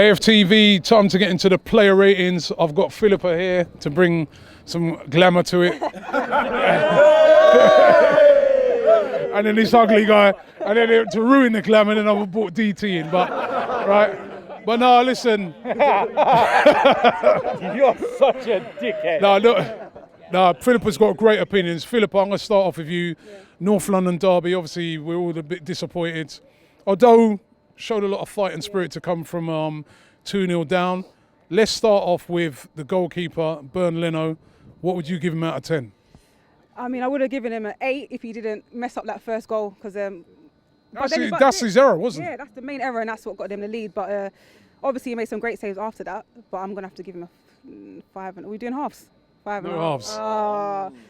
AFTV, time to get into the player ratings. I've got Pippa here to bring some glamour to it. And then this ugly guy, and then to ruin the glamour, then I've brought DT in, but right. But no, listen. You're such a dickhead. No, Philippa's got great opinions. Philippa, I'm going to start off with you. North London derby, obviously we're all a bit disappointed. Although showed a lot of fight and spirit to come from 2-0 down. Let's start off with the goalkeeper, Bern Leno. What would you give him out of 10? I mean, I would have given him an 8 if he didn't mess up that first goal. Because that's his error, wasn't it? Yeah, that's the main error, and that's what got them the lead. But obviously, he made some great saves after that. But I'm going to have to give him a 5. Are we doing halves? 5 and a half. Halves.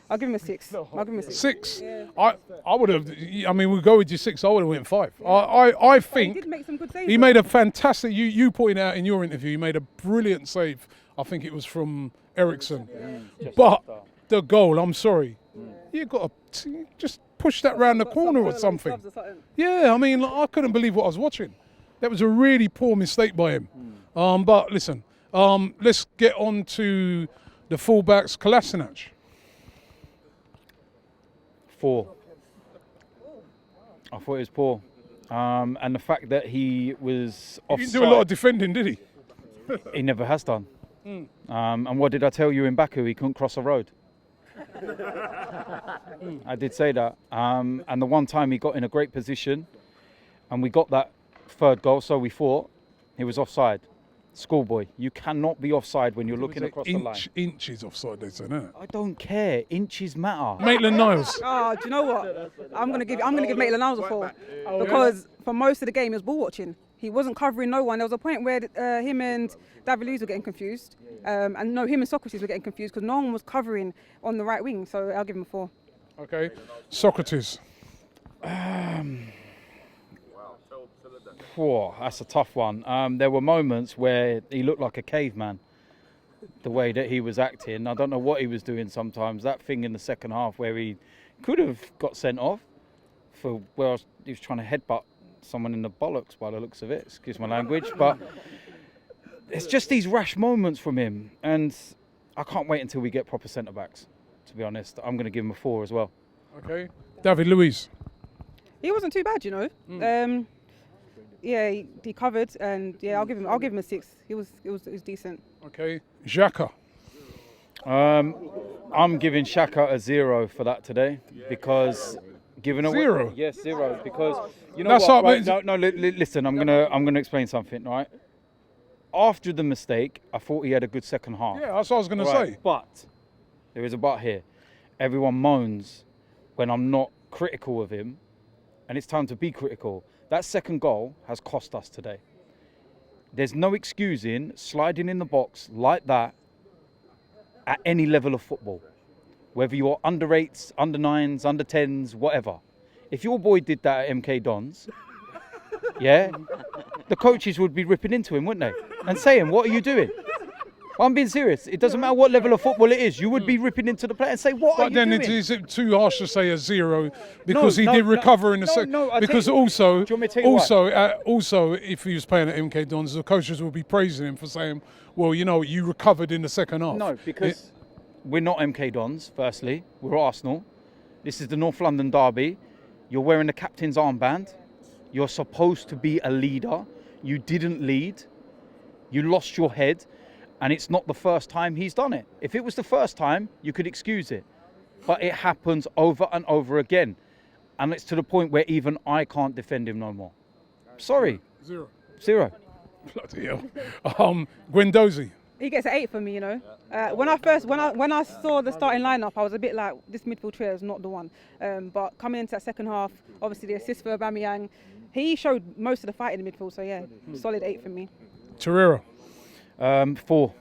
I'll give him a 6. I'll give him a 6. 6? Yeah. I would have, I mean, we'll go with your 6. I would have went 5. Yeah. I think he did make some good saves. He made a fantastic, you pointed out in your interview, he made a brilliant save. I think it was from Ericsson. Yeah. But the goal, I'm sorry, you got to just push that round the corner or something. Yeah, I mean, I couldn't believe what I was watching. That was a really poor mistake by him. But listen, let's get on to the fullbacks. Kolasinac. 4. I thought it was poor. And the fact that he was offside. He didn't do a lot of defending, did he? He never has done. And what did I tell you in Baku? He couldn't cross a road. I did say that. And the one time he got in a great position and we got that third goal, so we thought, he was offside. Schoolboy, you cannot be offside when you're looking across the line. Inches offside, they say, isn't it? I don't care. Inches matter. Maitland-Niles. Do you know what? I'm gonna give Maitland-Niles a 4 because for most of the game he was ball watching. He wasn't covering no one. There was a point where him and David Luiz were getting confused, and him and Socrates were getting confused because no one was covering on the right wing. So I'll give him a 4. Okay, Socrates. That's a tough one. There were moments where he looked like a caveman, the way that he was acting. I don't know what he was doing sometimes. That thing in the second half where he could have got sent off for where he was trying to headbutt someone in the bollocks by the looks of it. Excuse my language. But it's just these rash moments from him. And I can't wait until we get proper centre-backs, to be honest. I'm going to give him a 4 as well. Okay. David Luiz. He wasn't too bad, you know. Yeah, he covered, and yeah, I'll give him a 6. It was decent. Okay, Xhaka. I'm giving Xhaka a 0 for that today because giving a 0. Yes, 0 because you know what? Right, listen, I'm gonna explain something, right? After the mistake, I thought he had a good second half. Yeah, that's what I was gonna say. But there is a but here. Everyone moans when I'm not critical of him, and it's time to be critical. That second goal has cost us today. There's no excusing sliding in the box like that at any level of football. Whether you're under 8s, under 9s, under 10s, whatever. If your boy did that at MK Dons, yeah, the coaches would be ripping into him, wouldn't they? And saying, what are you doing? Well, I'm being serious. It doesn't matter what level of football it is. You would be ripping into the player and say, what are you doing? But then is it too harsh to say a 0 because he did recover in the second? Because also, if he was playing at MK Dons, the coaches would be praising him for saying, well, you know, you recovered in the second half. No, because we're not MK Dons, firstly. We're Arsenal. This is the North London derby. You're wearing the captain's armband. You're supposed to be a leader. You didn't lead. You lost your head. And it's not the first time he's done it. If it was the first time, you could excuse it. But it happens over and over again. And it's to the point where even I can't defend him no more. Sorry. 0. Bloody hell. Guendouzi. He gets an 8 for me, you know. When I saw the starting lineup, I was a bit like, this midfield trio is not the one. But coming into that second half, obviously the assist for Aubameyang, he showed most of the fight in the midfield. So yeah, solid 8 for me. Torreira. 4.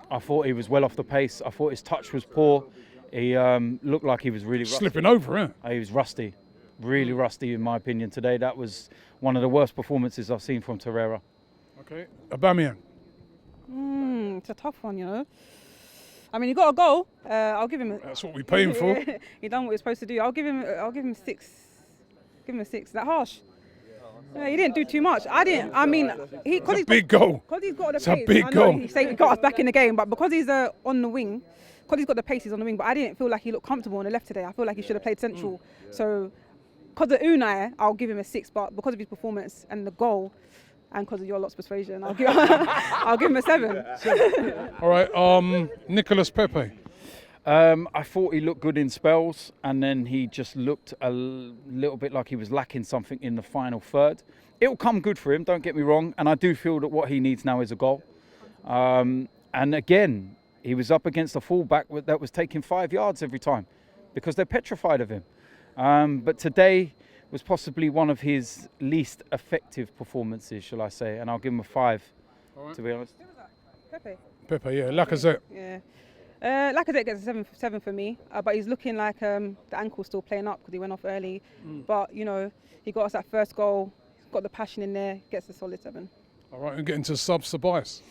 I thought he was well off the pace. I thought his touch was poor. He looked like he was really rusty. Slipping over, eh? He was rusty. Really rusty, in my opinion, today. That was one of the worst performances I've seen from Torreira. Okay. Aubameyang. It's a tough one, you know. I mean, he got a goal. I'll give him. That's what we pay him for. He done what he's supposed to do. I'll give him 6. Give him a 6. Is that harsh? Yeah, he didn't do too much. I mean, It's a big goal. Because he's got the It's a pace. big I know goal. he got us back in the game, but because he's on the wing, because he's got the pace, he's on the wing. But I didn't feel like he looked comfortable on the left today. I feel like he should have played central. So, because of Unai, I'll give him a 6. But because of his performance and the goal, and because of your lot's persuasion, I'll give him a 7. All right, Nicolas Pepe. I thought he looked good in spells, and then he just looked a little bit like he was lacking something in the final third. It'll come good for him, don't get me wrong, and I do feel that what he needs now is a goal. And again, he was up against a fullback that was taking 5 yards every time because they're petrified of him. But today was possibly one of his least effective performances, shall I say, and I'll give him a 5, to be honest. Pepe, yeah, Lacazette. Yeah. Lacazette gets a 7 for me, but he's looking like the ankle's still playing up because he went off early. But, you know, he got us that first goal, got the passion in there, gets a solid 7. All right, we're getting to subs, Tobias.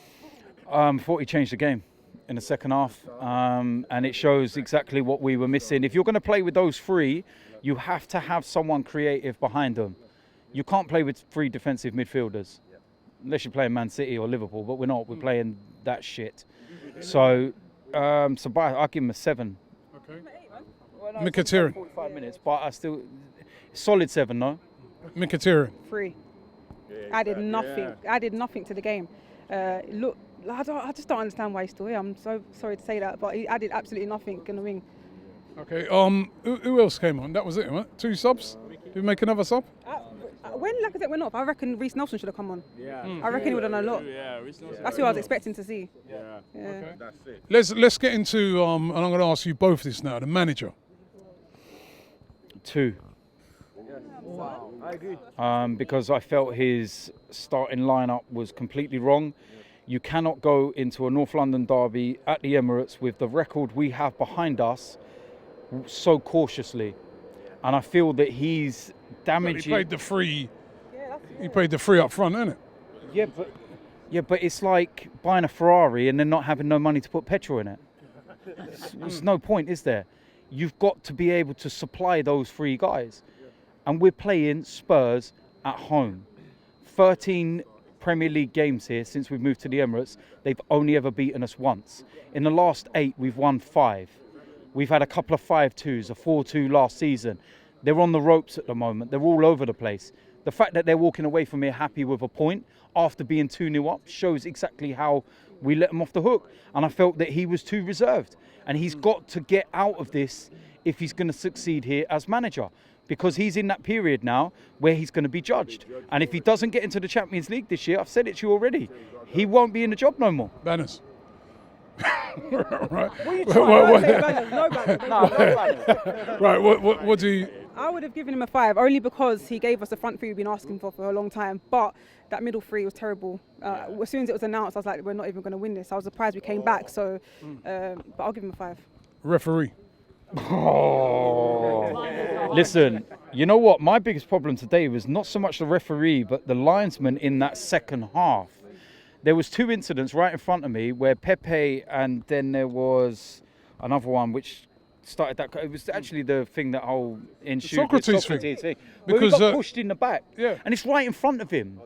Thought he changed the game in the second half, and it shows exactly what we were missing. If you're going to play with those 3, you have to have someone creative behind them. You can't play with 3 defensive midfielders, unless you're playing Man City or Liverpool, but we're not. We're playing that shit. So, I'll give him a 7. Okay. Well, no, Mkhitaryan. 45 minutes, but I still solid 7, no? Mkhitaryan. 3. I did nothing to the game. Look, I just don't understand why he's still here. I'm so sorry to say that, but he added absolutely nothing in the wing. Okay. Who else came on? That was it, right? 2 subs. Did we make another sub? When Lacazette went off, I reckon Reece Nelson should have come on. Yeah. I reckon he would have done a lot. Yeah, Reece Nelson. That's who I was expecting to see. Yeah. Okay. That's it. Let's get into and I'm going to ask you both this now. The manager. 2. Wow. I agree. Because I felt his starting lineup was completely wrong. You cannot go into a North London derby at the Emirates with the record we have behind us so cautiously. And I feel that he's damaging. He paid the 3. He paid the 3 up front, isn't it? Yeah, but it's like buying a Ferrari and then not having no money to put petrol in it. There's no point, is there? You've got to be able to supply those 3 guys. And we're playing Spurs at home. 13 Premier League games here since we've moved to the Emirates. They've only ever beaten us once. In the last 8, we've won 5. We've had a couple of 5-2s, a 4-2 last season. They're on the ropes at the moment. They're all over the place. The fact that they're walking away from here happy with a point after being 2-0 up shows exactly how we let them off the hook. And I felt that he was too reserved. And he's got to get out of this if he's going to succeed here as manager. Because he's in that period now where he's going to be judged. And if he doesn't get into the Champions League this year, I've said it to you already, he won't be in the job no more. Banners. Right. What are you trying to say, Banners? No Banners. No Banners. Right. What do you? I would have given him a 5, only because he gave us the front 3 we've been asking for a long time. But that middle 3 was terrible. As soon as it was announced, I was like, we're not even going to win this. I was surprised we came back. So, but I'll give him a 5. Referee. Oh. Listen, you know what? My biggest problem today was not so much the referee, but the linesman in that second half. There was 2 incidents right in front of me where Pepe and then there was another one which started that. It was actually the thing that whole Socrates thing. Where Because he got pushed in the back. Yeah. And it's right in front of him.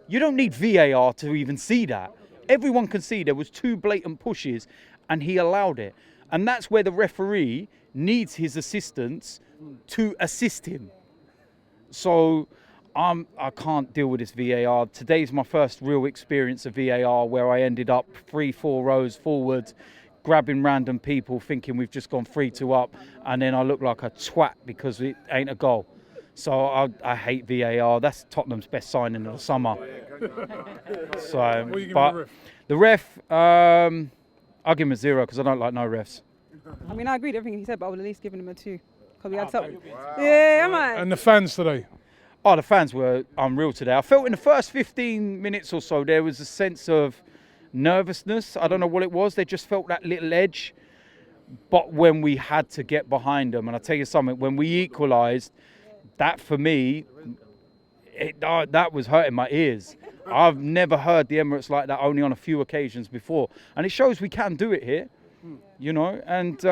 You don't need VAR to even see that. Everyone can see there was 2 blatant pushes and he allowed it. And that's where the referee needs his assistants to assist him. So I can't deal with this VAR. Today's my first real experience of VAR where I ended up 3-4 rows forward, grabbing random people thinking we've just gone 3-2 up, and then I look like a twat because it ain't a goal. So I hate VAR. That's Tottenham's best signing of the summer. So, What are you giving but the ref, I'll give him a 0 because I don't like no refs. I mean, I agreed with everything he said, but I would at least given him a 2 because we had something. Yeah, man. And the fans today. Oh, the fans were unreal today. I felt in the first 15 minutes or so there was a sense of nervousness. I don't know what it was. They just felt that little edge. But when we had to get behind them, and I'll tell you something, when we equalised, that for me, that was hurting my ears. I've never heard the Emirates like that, only on a few occasions before. And it shows we can do it here, you know. And,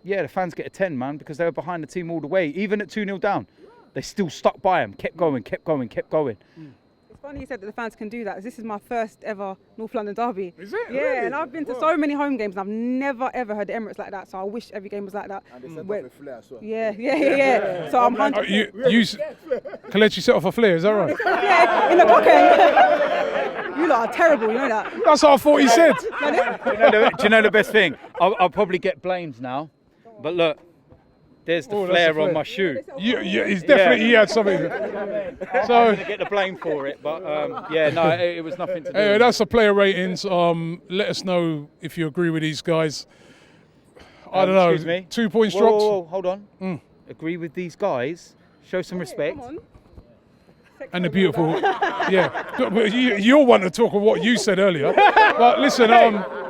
yeah, the fans get a 10, man, because they were behind the team all the way, even at 2-0 down. They still stuck by him, kept going. It's funny you said that the fans can do that. This is my first ever North London derby. Is it? Yeah, Really? and I've been to so many home games and I've never ever heard the Emirates like that. So I wish every game was like that. And they set Where- off a flare as well. Yeah. So I'm 100%. Kelechi set off a flare, is that right? Yeah, in the cockade. You lot are terrible, you know that. That's what I thought he said. Do you know the best thing? I'll probably get blamed now, but look, there's the Oh, that's flare the on flare. my shoe. Yeah, he's definitely, he had something. I'm So, gonna get the blame for it, but yeah, no, it was nothing to do. anyway, with that's the player ratings. Let us know if you agree with these guys. I don't know. Excuse me? 2 points Whoa, dropped. whoa, whoa, hold on. Agree with these guys. Show some respect. Come on. And the beautiful, yeah. But you're one to talk of what you said earlier. But listen,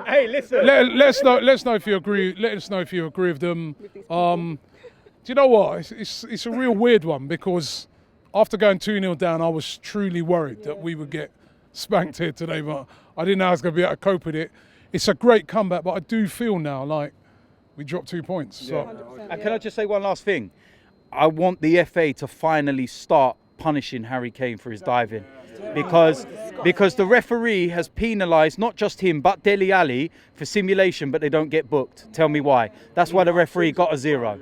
Hey, listen. let us know if you agree. Let us know if you agree with them. Do you know what? It's a real weird one because after going 2-0 down, I was truly worried that we would get spanked here today, but I didn't know I was going to be able to cope with it. It's a great comeback, but I do feel now like we dropped 2 points. So. 100%, And can I just say one last thing? I want the FA to finally start punishing Harry Kane for his diving, because the referee has penalised not just him but Dele Alli for simulation, but they don't get booked. Tell me why. That's why the referee got a 0.